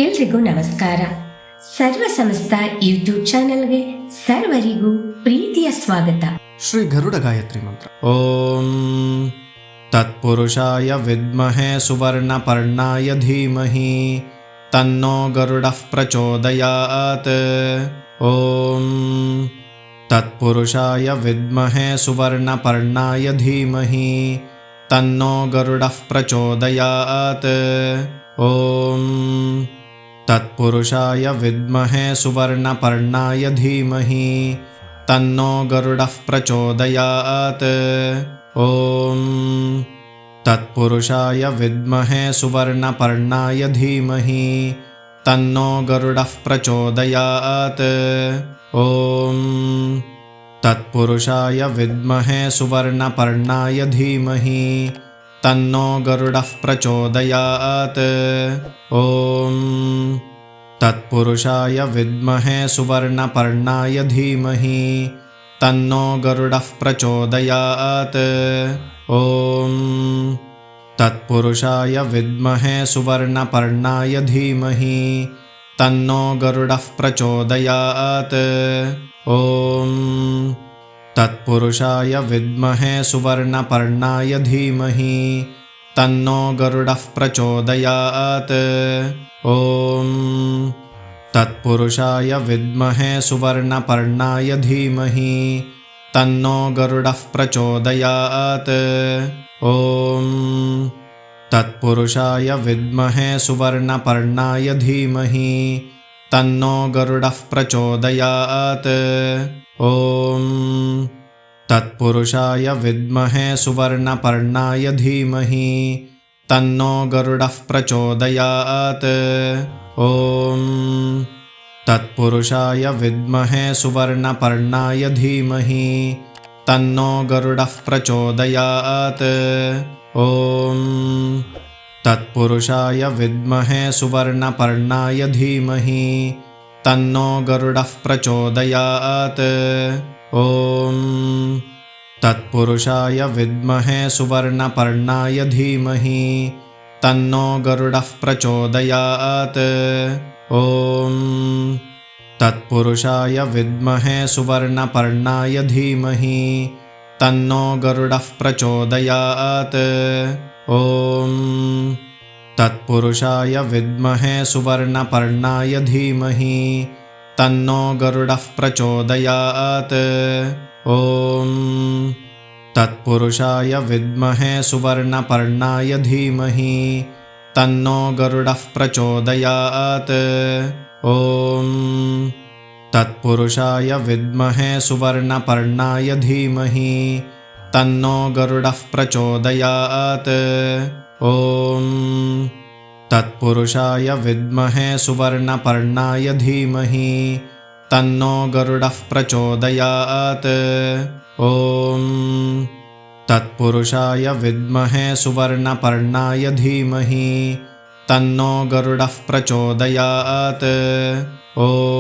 ಎಲ್ರಿಗೂ ನಮಸ್ಕಾರ. ಸರ್ವ ಸಮಸ್ತ ಯೂಟ್ಯೂಬ್ ಚಾನೆಲ್ಗೆ ಸರ್ವರಿಗೂ ಪ್ರೀತಿಯ ಸ್ವಾಗತ. ಶ್ರೀ ಗರುಡ ಗಾಯತ್ರಿ ಮಂತ್ರ. ಓಂ ತತ್ಪುರುಷಾಯ ವಿದ್ಮಹೇ ಸುವರ್ಣಪರ್ಣಾಯ ಧೀಮಹಿ ತನ್ನೋ ಗರುಡಃ ಪ್ರಚೋದಯಾತ್. ಓಂ ತತ್ಪುರುಷಾಯ ವಿದ್ಮಹೇ ಸುವರ್ಣಪರ್ಣಾಯ ಧೀಮಹಿ ತನ್ನೋ ಗರುಡಃ ಪ್ರಚೋದಯಾತ್. ಓಂ ತತ್ಪುರುಷಾಯ ವಿದ್ಮಹೇ ಸುವರ್ಣಪರ್ಣಾಯ ಧೀಮಹಿ ತನ್ನೋ ಗರುಡಃ ಪ್ರಚೋದಯಾತ್. ಓಂ ತತ್ಪುರುಷಾಯ ವಿದ್ಮಹೇ ಸುವರ್ಣಪರ್ಣಾಯ ಧೀಮಹಿ ತನ್ನೋ ಗರುಡಃ ಪ್ರಚೋದಯಾತ್. ಓಂ ತತ್ಪುರುಷಾಯ ವಿದ್ಮಹೇ ಸುವರ್ಣಪರ್ಣಾಯ ಧೀಮಹಿ ತನ್ನೋ ಗರುಡಃ ಪ್ರಚೋದಯಾತ್. ಓಂ ತತ್ಪುರುಷಾಯ ವಿದ್ಮಹೇ ಸುವರ್ಣಪರ್ಣಾಯ ಧೀಮಹಿ ತನ್ನೋ ಗರುಡಃ ಪ್ರಚೋದಯಾತ್. ಓಂ ತತ್ಪುರುಷಾಯ ವಿದ್ಮಹೇ ಸುವರ್ಣಪರ್ಣಾಯ ಧೀಮಹಿ ತನ್ನೋ ಗರುಡಃ ಪ್ರಚೋದಯಾತ್. ಓಂ ತತ್ಪುರುಷಾಯ ವಿದ್ಮಹೇ ಸುವರ್ಣಪರ್ಣಾಯ ಧೀಮಹಿ ತನ್ನೋ ಗರುಡಃ ಪ್ರಚೋದಯಾತ್. ಓಂ ತತ್ಪುರುಷಾಯ ವಿದ್ಮಹೇ ಸುವರ್ಣಪರ್ಣಾಯ ಧೀಮಹಿ ತನ್ನೋ ಗರುಡಃ ಪ್ರಚೋದಯಾತ್. ಓಂ ತತ್ಪುರುಷಾಯ ವಿದ್ಮಹೇ ಸುವರ್ಣಪರ್ಣಾಯ ಧೀಮಹಿ ತನ್ನೋ ಗರುಡಃ ಪ್ರಚೋದಯಾತ್. ಓಂ ತತ್ಪುರುಷಾಯ ವಿದ್ಮಹೇ ಸುವರ್ಣಪರ್ಣಾಯ ಧೀಮಹಿ ತನ್ನೋ ಗರುಡಃ ಪ್ರಚೋದಯಾತ್. ಓಂ ತತ್ಪುರುಷಾಯ ವಿದ್ಮಹೇ ಸುವರ್ಣಪರ್ಣಾಯ ಧೀಮಹಿ ತನ್ನೋ ಗರುಡಃ ಪ್ರಚೋದಯಾತ್. ಓಂ ತತ್ಪುರುಷಾಯ ವಿದ್ಮಹೇ ಸುವರ್ಣಪರ್ಣಾಯ ಧೀಮಹಿ ತನ್ನೋ ಗರುಡಃ ಪ್ರಚೋದಯಾತ್. ಓಂ ತತ್ಪುರುಷಾಯ ವಿದ್ಮಹೇ ಸುವರ್ಣಪರ್ಣಾಯ ಧೀಮಹಿ ತನ್ನೋ ಗರುಡಃ ಪ್ರಚೋದಯಾತ್. ಓಂ ತತ್ಪುರುಷಾಯ ವಿದ್ಮಹೇ ಸುವರ್ಣಪರ್ಣಾಯ ಧೀಮಹಿ ತನ್ನೋ ಗರುಡಃ ಪ್ರಚೋದಯಾತ್. ಓಂ ತತ್ಪುರುಷಾಯ ವಿದ್ಮಹೇ ಸುವರ್ಣಪರ್ಣಾಯ ಧೀಮಹಿ ತನ್ನೋ ಗರುಡಃ ಪ್ರಚೋದಯಾತ್. ಓಂ ತತ್ಪುರುಷಾಯ ವಿದ್ಮಹೇ ಸುವರ್ಣಪರ್ಣಾಯ ಧೀಮಹಿ ತನ್ನೋ ಗರುಡಃ ಪ್ರಚೋದಯಾತ್. ಓಂ ತತ್ಪುರುಷಾಯ ವಿದ್ಮಹೇ ಸುವರ್ಣಪರ್ಣಾಯ ಧೀಮಹಿ ತನ್ನೋ ಗರುಡಃ ಪ್ರಚೋದಯಾತ್. ಓಂ ತತ್ಪುರುಷಾಯ ವಿದ್ಮಹೇ ಸುವರ್ಣಪರ್ಣಾಯ ಧೀಮಹಿ ತನ್ನೋ ಗರುಡಃ ಪ್ರಚೋದಯಾತ್. ಓಂ ತತ್ಪುರುಷಾಯ ವಿದ್ಮಹೇ ಸುವರ್ಣಪರ್ಣಾಯ ಧೀಮಹಿ ತನ್ನೋ ಗರುಡಃ ಪ್ರಚೋದಯಾತ್. ಓಂ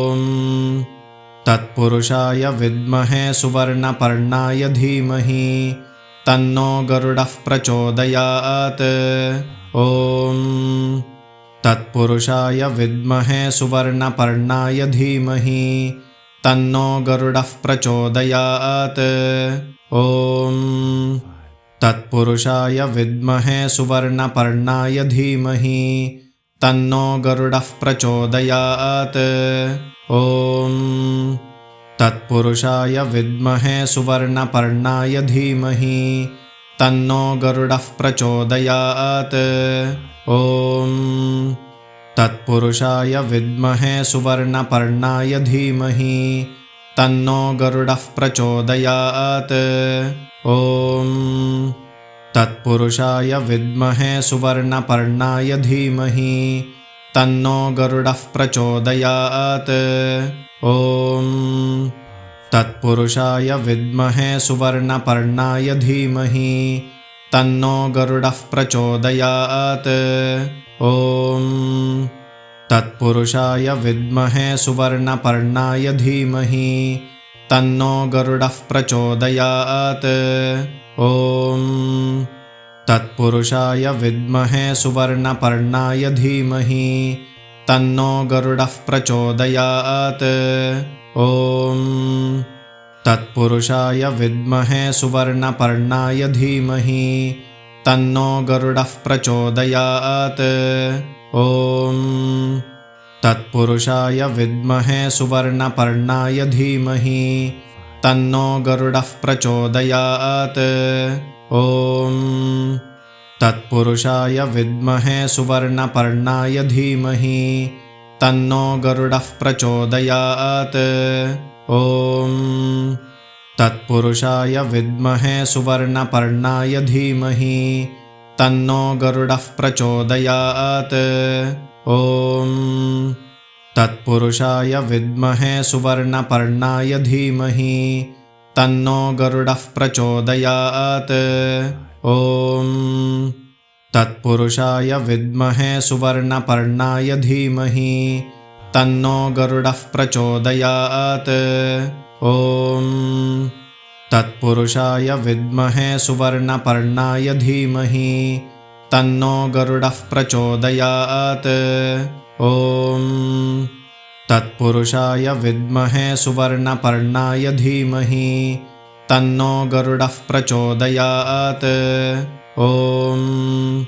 ತತ್ಪುರುಷಾಯ ವಿದ್ಮಹೇ ಸುವರ್ಣಪರ್ಣಾಯ ಧೀಮಹಿ ತನ್ನೋ ಗರುಡಃ ಪ್ರಚೋದಯಾತ್. ಓಂ ತತ್ಪುರುಷಾಯ ವಿದ್ಮಹೇ ಸುವರ್ಣಪರ್ಣಾಯ ಧೀಮಹಿ ತನ್ನೋ ಗರುಡಃ ಪ್ರಚೋದಯಾತ್. ಓಂ ತತ್ಪುರುಷಾಯ ವಿದ್ಮಹೇ ಸುವರ್ಣಪರ್ಣಾಯ ಧೀಮಹಿ ತನ್ನೋ ಗರುಡಃ ಪ್ರಚೋದಯಾತ್. ಓಂ ತತ್ಪುರುಷಾಯ ವಿದ್ಮಹೇ ಸುವರ್ಣಪರ್ಣಾಯ ಧೀಮಹಿ ತನ್ನೋ ಗರುಡಃ ಪ್ರಚೋದಯಾತ್. ಓಂ ತತ್ಪುರುಷಾಯ ವಿದ್ಮಹೇ ಸುವರ್ಣಪರ್ಣಾಯ ಧೀಮಹಿ ತನ್ನೋ ಗರುಡಃ ಪ್ರಚೋದಯಾತ್. ಓಂ ತತ್ಪುರುಷಾಯ ವಿದ್ಮಹೇ ಸುವರ್ಣಪರ್ಣಾಯ ಧೀಮಹಿ ತನ್ನೋ ಗರುಡಃ ಪ್ರಚೋದಯಾತ್. ಓಂ ತತ್ಪುರುಷಾಯ ವಿದ್ಮಹೇ ಸುವರ್ಣಪರ್ಣಾಯ ಧೀಮಹಿ ತನ್ನೋ ಗರುಡಃ ಪ್ರಚೋದಯಾತ್. ಓಂ ತತ್ಪುರುಷಾಯ ವಿದ್ಮಹೇ ಸುವರ್ಣಪರ್ಣಾಯ ಧೀಮಹಿ ತನ್ನೋ ಗರುಡಃ ಪ್ರಚೋದಯಾತ್. ಓಂ तत्पुरुषाय विद्महे सुवर्णपर्णाय धीमहि तन्नो गरुडः प्रचोदयात्। ॐ तत्पुरुषाय विद्महे सुवर्णपर्णाय धीमहि तन्नो गरुडः प्रचोदयात्। ॐ तत्पुरुषाय विद्महे सुवर्णपर्णाय धीमहि तन्नो गरुडः प्रचोदयात्। ॐ तत्पुरुषाय विद्महे सुवर्णपर्णाय धीमहि तन्नो गरुडः प्रचोदयात्। ॐ तत्पुरुषाय विद्महे सुवर्णपर्णाय धीमहि तन्नो गरुडः प्रचोदयात्। ॐ तत्पुरुषाय विद्महे सुवर्णपर्णाय धीमहि तन्नो गरुडः प्रचोदयात्। ॐ तत्पुरुषाय विद्महे सुवर्णपर्णाय धीमहि तन्नो गरुडः प्रचोदयात्। ॐ तत्पुरुषाय विद्महे सुवर्णपर्णाय धीमहि तन्नो गरुडः प्रचोदयात्। ॐ तत्पुरुषाय विद्महे सुवर्णपर्णाय धीमहि तन्नो गरुडः प्रचोदयात्। ॐ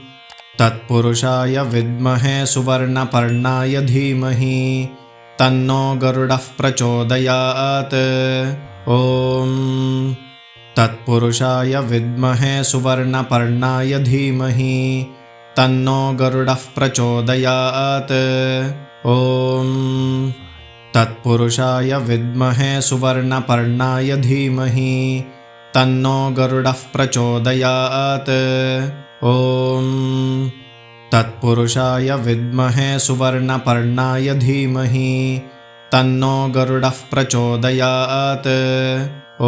तत्पुरुषाय विद्महे सुवर्णपर्णाय धीमहि तन्नो गरुडः प्रचोदयात्। ॐ तत्पुरुषाय विद्महे सुवर्णपर्णाय धीमहि तन्नो गरुडः प्रचोदयात्। ॐ तत्पुरुषाय विद्महे सुवर्णपर्णाय धीमहि तन्नो गरुडः प्रचोदयात्। ॐ तत्पुरुषाय विद्महे सुवर्णपर्णाय धीमहि तन्नो गरुडः प्रचोदयात्।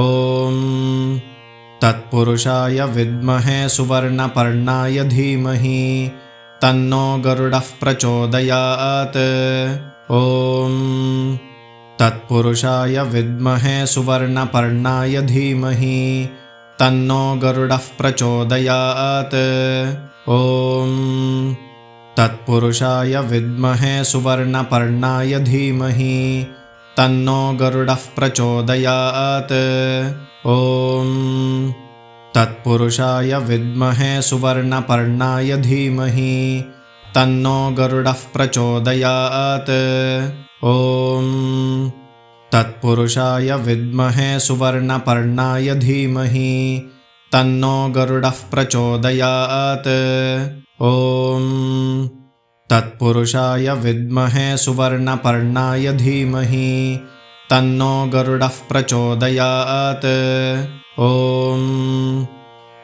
ॐ तत्पुरुषाय विद्महे सुवर्णपर्णाय धीमहि तन्नो गरुडः प्रचोदयात्। ॐ तत्पुरुषाय विद्महे सुवर्णपर्णाय धीमहि तन्नो गरुडः प्रचोदयात्। ॐ तत्पुरुषाय विद्महे सुवर्णपर्णाय धीमहि तन्नो गरुडः प्रचोदयात्। ॐ तत्पुरुषाय विद्महे सुवर्णपर्णाय धीमहि तन्नो गरुडः प्रचोदयात्। ॐ तत्पुरुषाय विद्महे सुवर्णपर्णाय धीमहि तन्नो गरुडः प्रचोदयात्। ॐ तत्पुरुषाय विद्महे सुवर्णपर्णाय धीमहि तन्नो गरुडः प्रचोदयात्। ॐ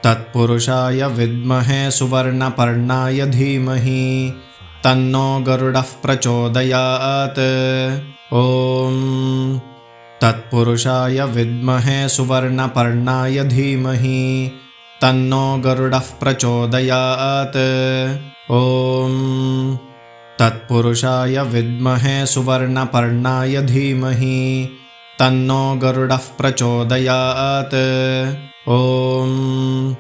तत्पुरुषाय विद्महे सुवर्णपर्णाय धीमहि तन्नो गरुडः प्रचोदयात्। ॐ तत्पुरुषाय विद्महे सुवर्णपर्णाय धीमहि तन्नो गरुडः प्रचोदयात्। ॐ तत्पुरुषाय विद्महे सुवर्णपर्णाय धीमहि तन्नो गरुडः प्रचोदयात्। ॐ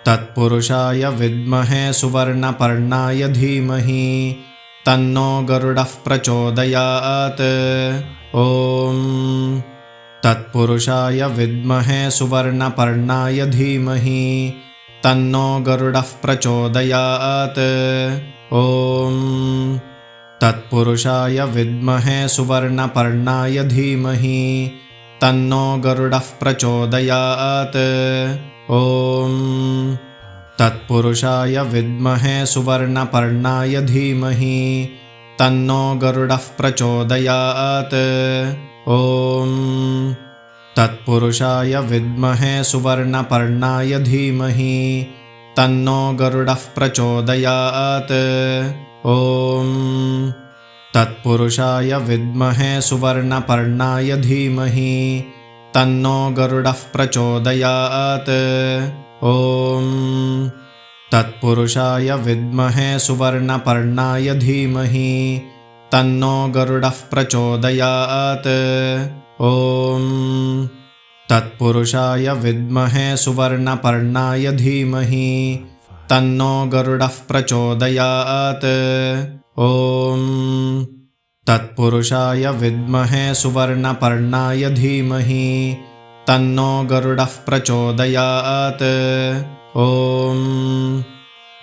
तत्पुरुषाय विद्महे सुवर्णपर्णाय धीमहि तन्नो गरुडः प्रचोदयात्। ॐ तत्पुरुषाय विद्महे सुवर्णपर्णाय धीमहि तन्नो गरुडः प्रचोदयात्। ॐ तत्पुरुषाय विद्महे सुवर्णपर्णाय धीमहि तन्नो गरुडः प्रचोदयात्। ॐ तत्पुरुषाय विद्महे सुवर्णपर्णाय धीमहि तन्नो गरुडः प्रचोदयात्। ॐ तत्पुरुषाय विद्महे सुवर्णपर्णाय धीमहि तन्नो गरुडः प्रचोदयात्। ॐ तत्पुरुषाय विद्महे सुवर्णपर्णाय धीमहि तन्नो गरुडः प्रचोदयात्। ॐ तत्पुरुषाय विद्महे सुवर्णपर्णाय धीमहि तन्नो गरुडः प्रचोदयात्। ॐ तत्पुरुषाय विद्महे सुवर्णपर्णाय धीमहि तन्नो गरुडः प्रचोदयात्। ॐ तत्पुरुषाय विद्महे सुवर्णपर्णाय धीमहि तन्नो गरुडः प्रचोदयात्। ॐ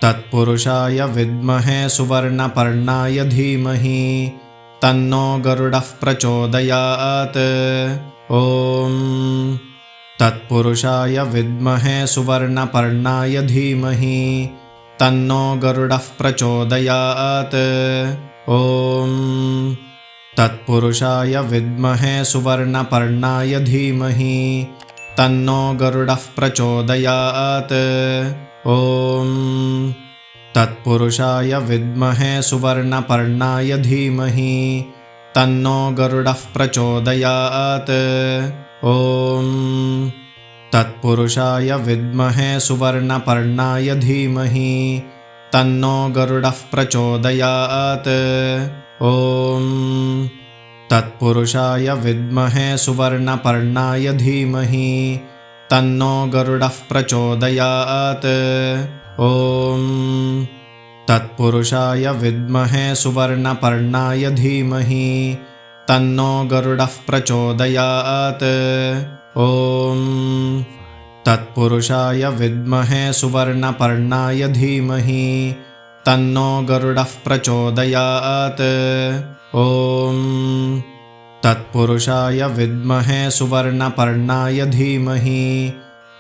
तत्पुरुषाय विद्महे सुवर्णपर्णाय धीमहि तन्नो गरुडः प्रचोदयात्। ॐ तत्पुरुषाय विद्महे सुवर्णपर्णाय धीमहि तन्नो गरुडः प्रचोदयात्। ॐ तत्पुरुषाय विद्महे सुवर्णपर्णाय धीमहि तन्नो गरुडः प्रचोदयात्। ॐ तत्पुरुषाय विद्महे सुवर्णपर्णाय धीमहि तन्नो गरुडः प्रचोदयात्। ॐ तत्पुरुषाय विद्महे सुवर्णपर्णाय धीमहि तन्नो गरुडः प्रचोदयात्। ॐ तत्पुरुषाय विद्महे सुवर्णपर्णाय धीमहि तन्नो गरुडः प्रचोदयात्। ॐ तत्पुरुषाय विद्महे सुवर्णपर्णाय धीमहि तन्नो गरुडः प्रचोदयात्। ॐ तत्पुरुषाय विद्महे सुवर्णपर्णाय धीमहि तन्नो गरुडः प्रचोदयात्। ॐ तत्पुरुषाय विद्महे सुवर्णपर्णाय धीमहि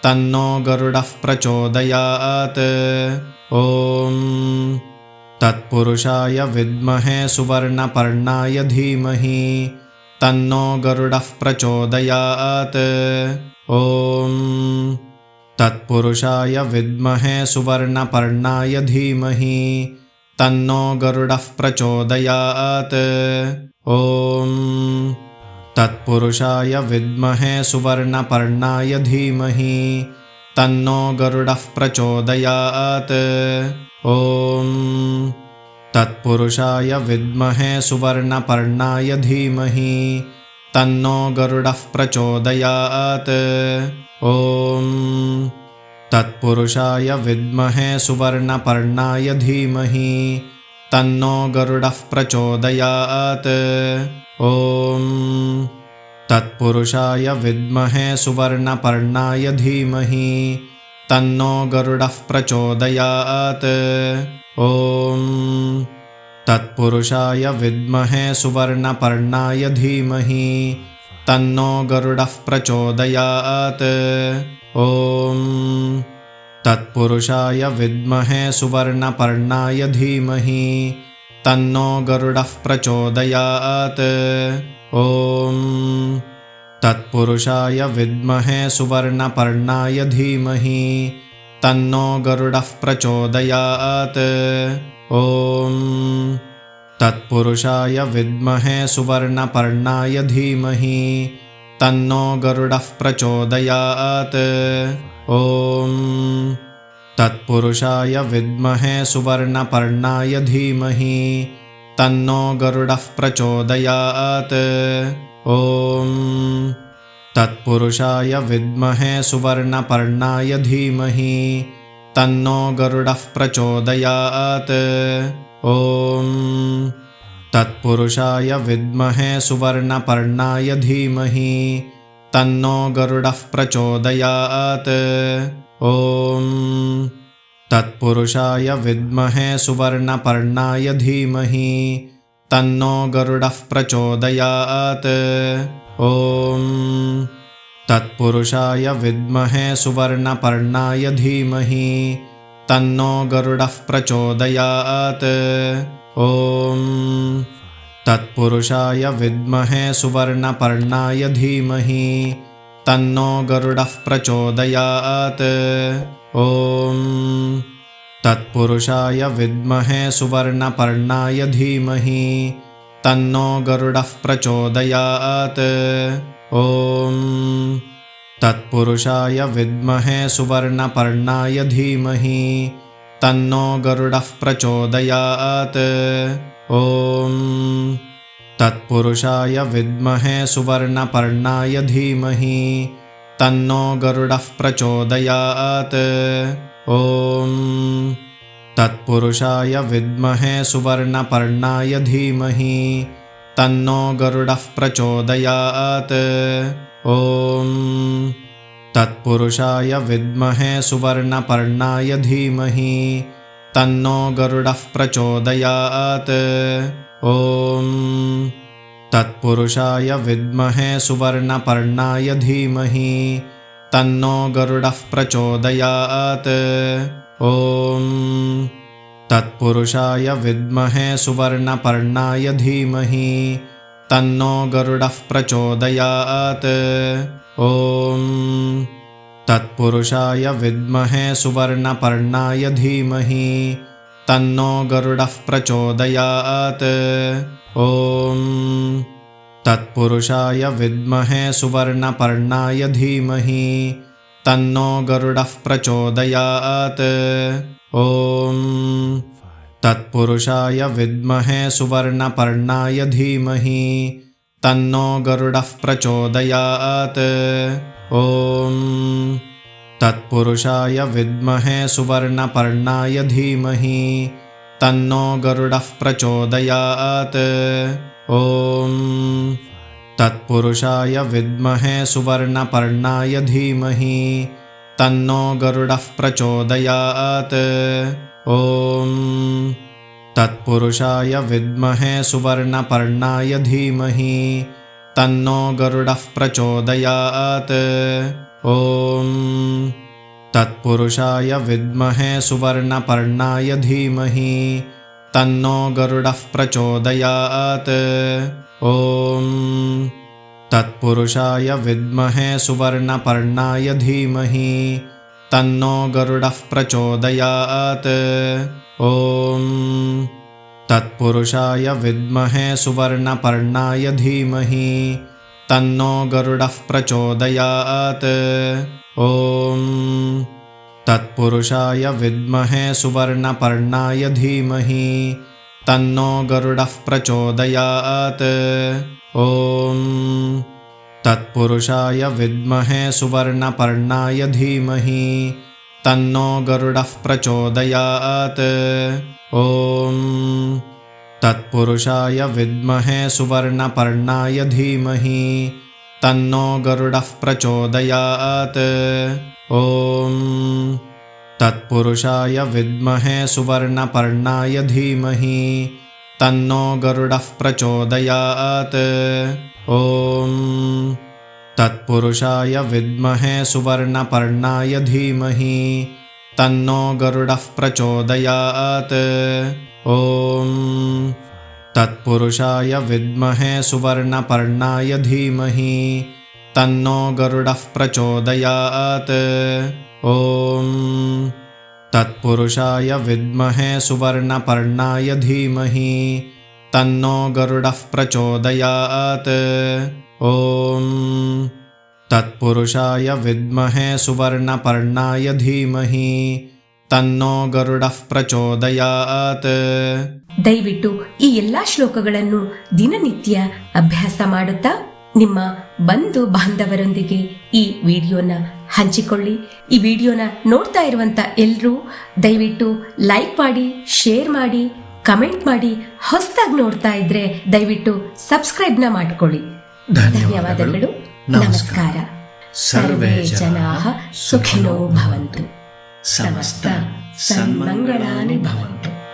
तन्नो गरुडः प्रचोदयात्। ॐ तत्पुरुषाय विद्महे सुवर्णपर्णाय धीमहि तन्नो गरुडः प्रचोदयात्। ॐ तत्पुरुषाय विद्महे सुवर्णपर्णाय धीमहि तन्नो गरुडः प्रचोदयात्। ॐ तत्पुरुषाय विद्महे सुवर्णपर्णाय धीमहि तन्नो गरुडः प्रचोदयात्। ॐ तत्पुरुषाय विद्महे सुवर्णपर्णाय धीमहि तन्नो गरुडः प्रचोदयात्। ॐ तत्पुरुषाय विद्महे सुवर्णपर्णाय धीमहि तन्नो गरुडः प्रचोदयात्। ॐ तत्पुरुषाय विद्महे सुवर्णपर्णाय धीमहि तन्नो गरुडः प्रचोदयात्। ॐ तत्पुरुषाय विद्महे सुवर्णपर्णाय धीमहि तन्नो गरुडः प्रचोदयात्। ॐ तत्पुरुषाय विद्महे सुवर्णपर्णाय धीमहि तन्नो गरुडः प्रचोदयात्। ॐ तत्पुरुषाय विद्महे सुवर्णपर्णाय धीमहि तन्नो गरुडः प्रचोदयात्। ॐ तत्पुरुषाय विद्महे सुवर्णपर्णाय धीमहि तन्नो गरुडः प्रचोदयात्। ॐ तत्पुरुषाय विद्महे सुवर्णपर्णाय धीमहि तन्नो गरुडः प्रचोदयात्। ॐ तत्पुरुषाय विद्महे सुवर्णपर्णाय धीमहि तन्नो गरुडः प्रचोदयात्। ॐ तत्पुरुषाय विद्महे सुवर्णपर्णाय धीमहि तन्नो गरुडः प्रचोदयात्। ॐ तत्पुरुषाय विद्महे सुवर्णपर्णाय धीमहि तन्नो गरुडः प्रचोदयात्। ॐ तत्पुरुषाय विद्महे सुवर्णपर्णाय धीमहि तन्नो गरुडः प्रचोदयात्। ॐ तत्पुरुषाय विद्महे सुवर्णपर्णाय धीमहि तन्नो गरुडः प्रचोदयात्। ॐ तत्पुरुषाय विद्महे सुवर्णपर्णाय धीमहि तन्नो गरुडः प्रचोदयात्। ॐ तत्पुरुषाय विद्महे सुवर्णपर्णाय धीमहि तन्नो गरुडः प्रचोदयात्। ॐ तत्पुरुषाय विद्महे सुवर्णपर्णाय धीमहि तन्नो गरुडः प्रचोदयात्। ॐ तत्पुरुषाय विद्महे सुवर्णपर्णाय धीमहि तन्नो गरुडः प्रचोदयात्। ॐ तत्पुरुषाय विद्महे सुवर्णपर्णाय धीमहि तन्नो गरुडः प्रचोदयात्। ॐ तत्पुरुषाय विद्महे सुवर्णपर्णाय धीमहि तन्नो गरुडः प्रचोदयात्। ॐ तत्पुरुषाय विद्महे सुवर्णपर्णाय धीमहि तन्नो गरुडः प्रचोदयात्। ॐ तत्पुरुषाय विद्महे सुवर्णपर्णाय धीमहि तन्नो गरुडः प्रचोदयात्। ॐ तत्पुरुषाय विद्महे सुवर्णपर्णाय धीमहि तन्नो गरुडः प्रचोदयात्। ॐ तत्पुरुषाय विद्महे सुवर्णपर्णाय धीमहि तन्नो गरुडः प्रचोदयात्। ॐ तत्पुरुषाय विद्महे सुवर्णपर्णाय धीमहि तन्नो गरुडः प्रचोदयात्। ॐ तत्पुरुषाय विद्महे सुवर्णपर्णाय धीमहि तन्नो गरुडः प्रचोदयात्। ॐ तत्पुरुषाय विद्महे सुवर्णपर्णाय धीमहि तन्नो गरुडः प्रचोदयात्। ॐ तत्पुरुषाय विद्महे सुवर्णपर्णाय धीमहि तन्नो गरुडः प्रचोदयात्। ॐ तत्पुरुषाय विद्महे सुवर्णपर्णाय धीमहि तन्नो गरुडः प्रचोदयात्। ॐ तत्पुरुषाय विद्महे सुवर्णपर्णाय धीमहि तन्नो गरुडः प्रचोदयात्। ॐ तत्पुरुषाय विद्महे सुवर्णपर्णाय धीमहि तन्नो गरुडः प्रचोदयात्। ॐ तत्पुरुषाय विद्महे सुवर्णपर्णाय धीमहि तन्नो गरुडः प्रचोदयात्। ॐ तत्पुरुषाय विद्महे सुवर्णपर्णाय धीमहि तन्नो गरुडः प्रचोदयात्। ॐ तत्पुरुषाय विद्महे सुवर्णपर्णाय धीमहि तन्नो गरुडः प्रचोदयात्। ॐ तत्पुरुषाय विद्महे सुवर्णपर्णाय धीमहि तन्नो गरुडः प्रचोदयात्। ॐ तत्पुरुषाय विद्महे सुवर्णपर्णाय धीमहि तन्नो गरुडः प्रचोदयात्। ॐ तत्पुरुषाय विद्महे सुवर्णपर्णाय धीमहि तन्नो गरुडः प्रचोदयात्। ॐ तत्पुरुषाय विद्महे सुवर्णपर्णाय धीमहि तन्नो गरुडः प्रचोदयात्। ದಯವಿಟ್ಟು ಈ ಎಲ್ಲಾ ಶ್ಲೋಕಗಳನ್ನು ದಿನನಿತ್ಯ ಅಭ್ಯಾಸ ಮಾಡುತ್ತಾ ನಿಮ್ಮ ಬಂಧು ಬಾಂಧವರೊಂದಿಗೆ ಈ ವಿಡಿಯೋನ ಹಂಚಿಕೊಳ್ಳಿ. ಈ ವಿಡಿಯೋನ ನೋಡ್ತಾ ಇರುವಂತ ಎಲ್ಲರೂ ದಯವಿಟ್ಟು ಲೈಕ್ ಮಾಡಿ, ಶೇರ್ ಮಾಡಿ, ಕಮೆಂಟ್ ಮಾಡಿ. ಹೊಸದಾಗಿ ನೋಡ್ತಾ ಇದ್ರೆ ದಯವಿಟ್ಟು ಸಬ್ಸ್ಕ್ರೈಬ್ನ ಮಾಡ್ಕೊಳ್ಳಿ. ಧನ್ಯವಾದಗಳು. ನಮಸ್ಕಾರ. ಸರ್ವೇ ಜನಾಃ ಸುಖಿನೋ ಭವಂತು. ಸಮಸ್ತ ಸನ್ಮಂಗಳಾನಿ ಭವಂತು.